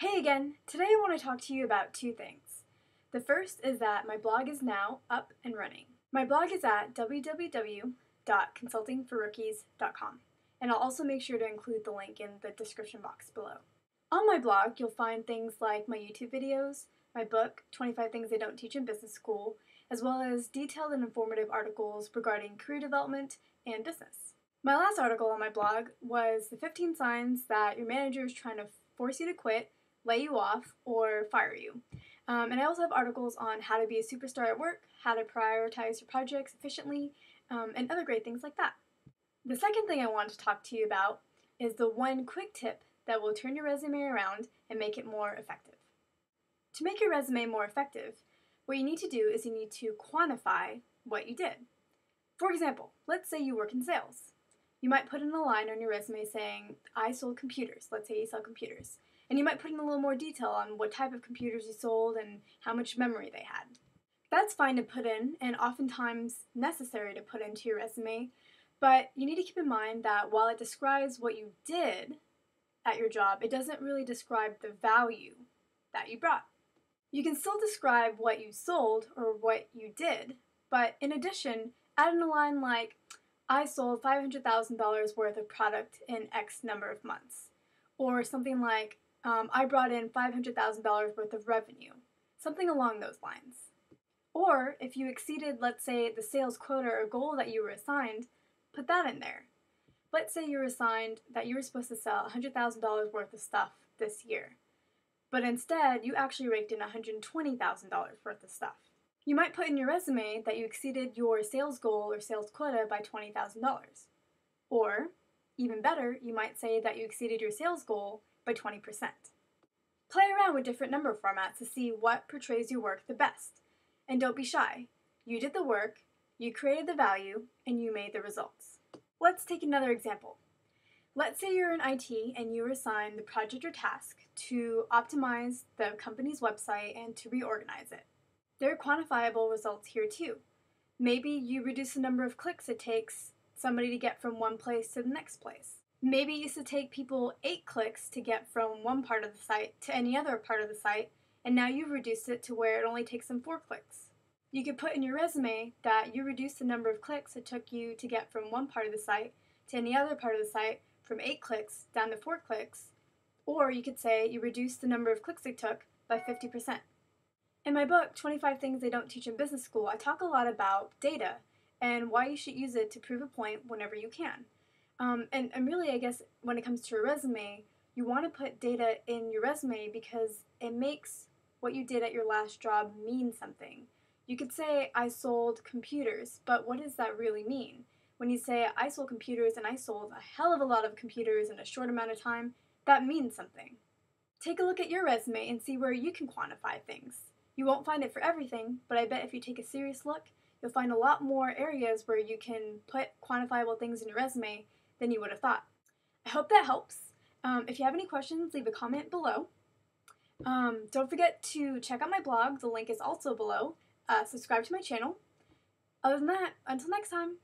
Hey again! Today I want to talk to you about two things. The first is that my blog is now up and running. My blog is at www.consultingforrookies.com, and I'll also make sure to include the link in the description box below. On my blog, you'll find things like my YouTube videos, my book, 25 Things They Don't Teach in Business School, as well as detailed and informative articles regarding career development and business. My last article on my blog was the 15 signs that your manager is trying to force you to quit, lay you off, or fire you. And I also have articles on how to be a superstar at work, how to prioritize your projects efficiently, and other great things like that. The second thing I want to talk to you about is the one quick tip that will turn your resume around and make it more effective. To make your resume more effective, what you need to do is you need to quantify what you did. For example, let's say you work in sales. You might put in a line on your resume saying, I sold computers. Let's say you sell computers. And you might put in a little more detail on what type of computers you sold and how much memory they had. That's fine to put in and oftentimes necessary to put into your resume, but you need to keep in mind that while it describes what you did at your job, it doesn't really describe the value that you brought. You can still describe what you sold or what you did, but in addition, add in a line like, I sold $500,000 worth of product in X number of months. Or something like, I brought in $500,000 worth of revenue. Something along those lines. Or if you exceeded, let's say, the sales quota or goal that you were assigned, put that in there. Let's say you were assigned that you were supposed to sell $100,000 worth of stuff this year. But instead, you actually raked in $120,000 worth of stuff. You might put in your resume that you exceeded your sales goal or sales quota by $20,000. Or, even better, you might say that you exceeded your sales goal by 20%. Play around with different number formats to see what portrays your work the best. And don't be shy. You did the work, you created the value, and you made the results. Let's take another example. Let's say you're in IT and you were assigned the project or task to optimize the company's website and to reorganize it. There are quantifiable results here too. Maybe you reduce the number of clicks it takes somebody to get from one place to the next place. Maybe it used to take people 8 clicks to get from one part of the site to any other part of the site, and now you've reduced it to where it only takes them 4 clicks. You could put in your resume that you reduced the number of clicks it took you to get from one part of the site to any other part of the site from 8 clicks down to 4 clicks, or you could say you reduced the number of clicks it took by 50%. In my book, 25 Things They Don't Teach in Business School, I talk a lot about data and why you should use it to prove a point whenever you can. And really, I guess, when it comes to your resume, you want to put data in your resume because it makes what you did at your last job mean something. You could say, I sold computers, but what does that really mean? When you say, I sold computers and I sold a hell of a lot of computers in a short amount of time, that means something. Take a look at your resume and see where you can quantify things. You won't find it for everything, but I bet if you take a serious look, you'll find a lot more areas where you can put quantifiable things in your resume than you would have thought. I hope that helps. If you have any questions, leave a comment below. Don't forget to check out my blog. The link is also below. Subscribe to my channel. Other than that, until next time.